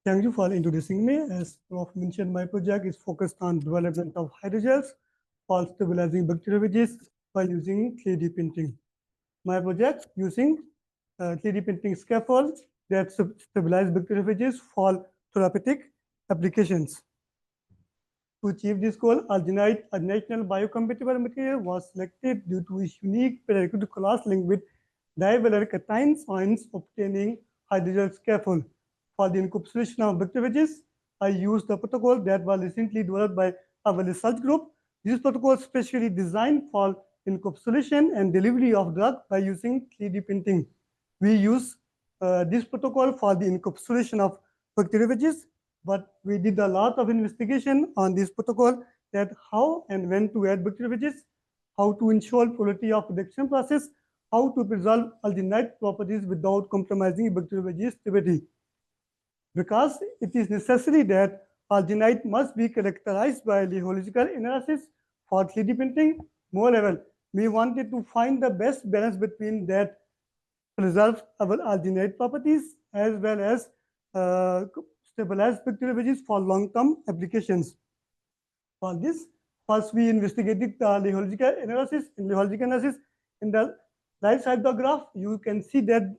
Thank you for introducing me. As Prof mentioned, my project is focused on development of hydrogels for stabilizing bacteriophages by using 3D printing. My project using 3D printing scaffolds that stabilize bacteriophages for therapeutic applications. To achieve this goal, alginate, a natural biocompatible material, was selected due to its unique periodic class link with divalent cation ions obtaining hydrogel scaffold. For the encapsulation of bacteriophages, I used the protocol that was recently developed by our research group. This protocol is specially designed for encapsulation and delivery of drug by using 3D printing. We use this protocol for the encapsulation of bacteriophages, but we did a lot of investigation on this protocol, that how and when to add bacteriophages, how to ensure quality of production process, how to preserve alginate properties without compromising bacteriophage stability. Because it is necessary that alginate must be characterized by rheological analysis for 3D printing. Moreover, we wanted to find the best balance between that preserve our alginate properties as well as stabilize bacteriophages for long-term applications. For this, first we investigated the rheological analysis. In rheological analysis, in the right side of the graph, you can see that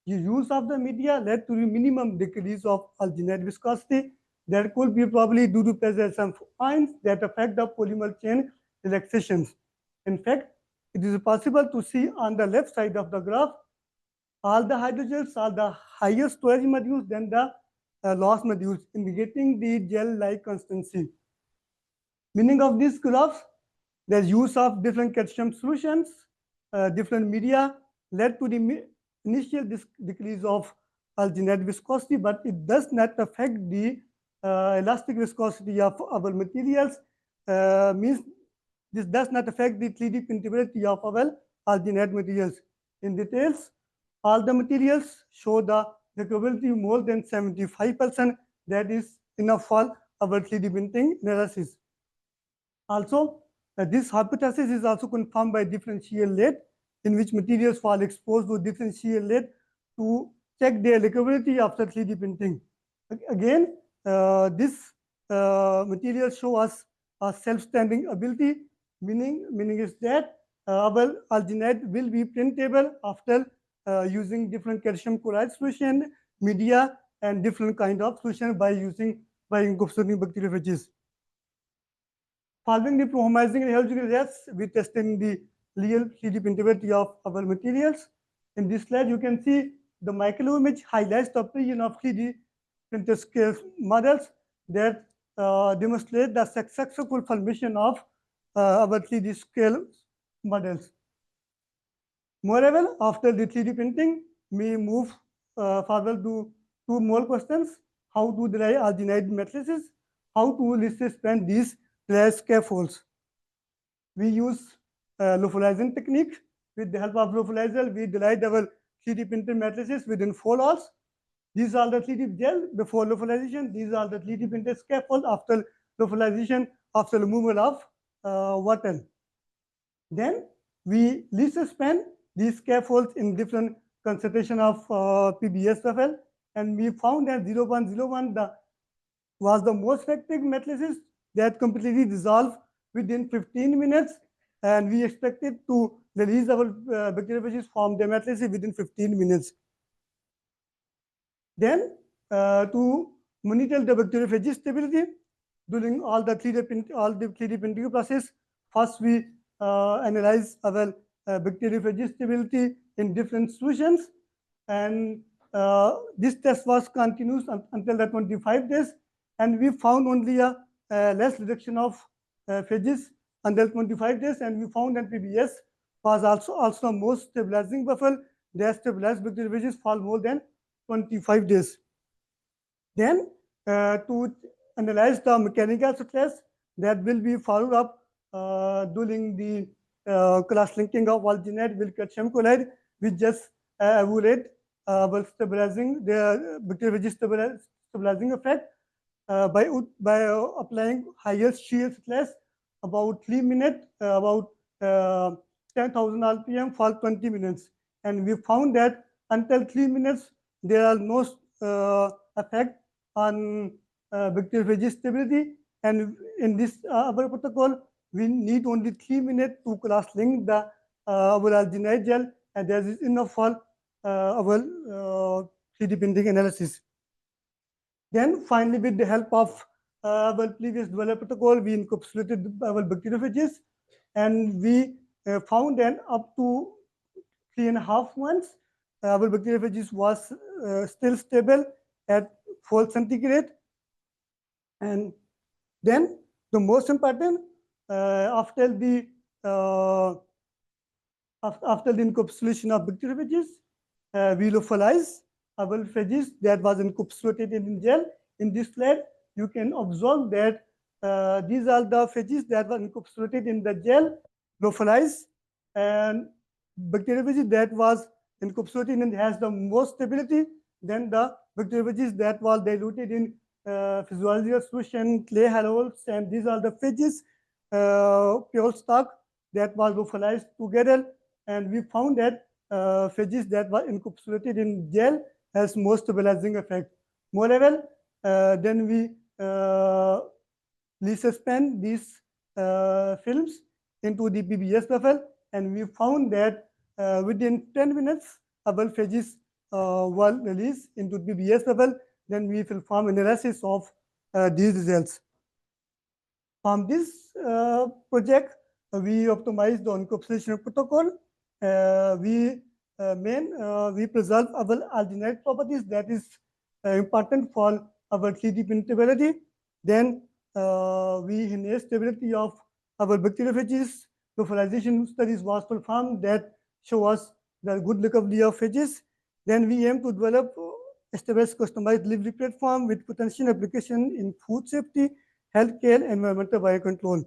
the use of the media led to the minimum decrease of alginate viscosity. That could be probably due to presence of ions that affect the polymer chain relaxations. In fact, it is possible to see on the left side of the graph, all the hydrogels are the higher storage modules than the loss modules, indicating the gel-like constancy. Meaning of this graph, the use of different calcium solutions, different media led to the initial decrease of alginate viscosity, but it does not affect the elastic viscosity of our materials. Means this does not affect the 3D printability of our alginate materials. In details, all the materials show the recoverability more than 75%. That is enough for our 3D printing analysis. Also, this hypothesis is also confirmed by differential rate, in which materials fall exposed to differential rate to check their recoverability after 3D printing. Again, this material show us a self-standing ability, meaning is that our alginate will be printable after using different calcium chloride solution, media, and different kind of solution by encapsulating bacteriophages. Following the homogenizing rheological reacts, we tested the real 3D printability of our materials. In this slide, you can see the microimage highlights the precision of 3D printed scale models that demonstrate the successful formation of our 3D scale models. Moreover, after the 3D printing, we move forward to two more questions: how to derive alginate matrices, how to suspend these dry scaffolds. We use lyophilizing technique. With the help of lyophilizer, we derived our 3D printed matrices within 4 hours. These are the 3D gel before lyophilization. These are the 3D printed scaffold after lyophilization, after removal of water. Then we resuspend these scaffolds in different concentration of PBS level, and we found that 0.01 was the most effective matrices that completely dissolve within 15 minutes, and we expected to release our bacteriophages from the matrices within 15 minutes. Then to monitor the bacteriophage stability during all the 3D printing process, first we analyze our bacteriophage stability in different solutions, and this test was continuous until the 25 days, and we found only a less reduction of phages until 25 days, and we found that PBS was also most stabilizing buffer that stabilized bacteriophages for more than 25 days. Then to analyze the mechanical stress that will be followed up during the cross-linking of alginate with calcium chloride, we just evaluate by stabilizing the bacteriophage stabilizing effect by applying higher shear stress about 3 minutes, about 10,000 RPM for 20 minutes. And we found that until 3 minutes, there are no effect on bacteriophage stability. And in this our protocol, we need only 3 minutes to cross-link the our alginate gel, and there is enough for our 3D printing analysis. Then finally, with the help of our previous developed protocol, we encapsulated our bacteriophages, and we found that up to 3.5 months, our bacteriophages was still stable at 4 centigrade. And then the most important, after the encapsulation of bacteriophages, we lyophilize our phages that was encapsulated in gel. In this slide, you can observe that these are the phages that were encapsulated in the gel, lyophilized, and bacteriophages that was encapsulated and has the most stability. Then the bacteriophages that was diluted in physiological solution, clay halols, and these are the phages, pure stock that was lyophilized together, and we found that phages that were encapsulated in gel has more stabilizing effect. Moreover, then we resuspend these films into the PBS buffer, and we found that within 10 minutes, our phages were released into PBS buffer. Then we perform analysis of these results. From this project, we optimized the encapsulation protocol. We preserve our alginate properties that is important for our 3D printability. Then we enhance stability of our bacteriophages. Lyophilization studies was performed that show us the good recovery of phages. Then we aim to develop establish customized delivery platform with potential application in food safety, healthcare, and environmental biocontrol.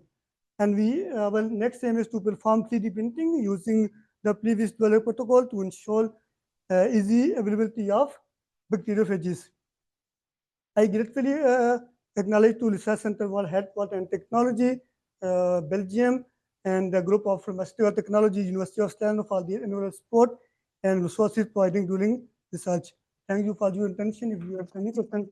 And our next aim is to perform 3D printing using the previous developed protocol to ensure easy availability of bacteriophages. I gratefully acknowledge to Research Center for Headquarters and Technology, Belgium, and the group of Pharmaceutical Technology, University of Salerno for their annual support and resources providing during research. Thank you for your attention. If you have any questions,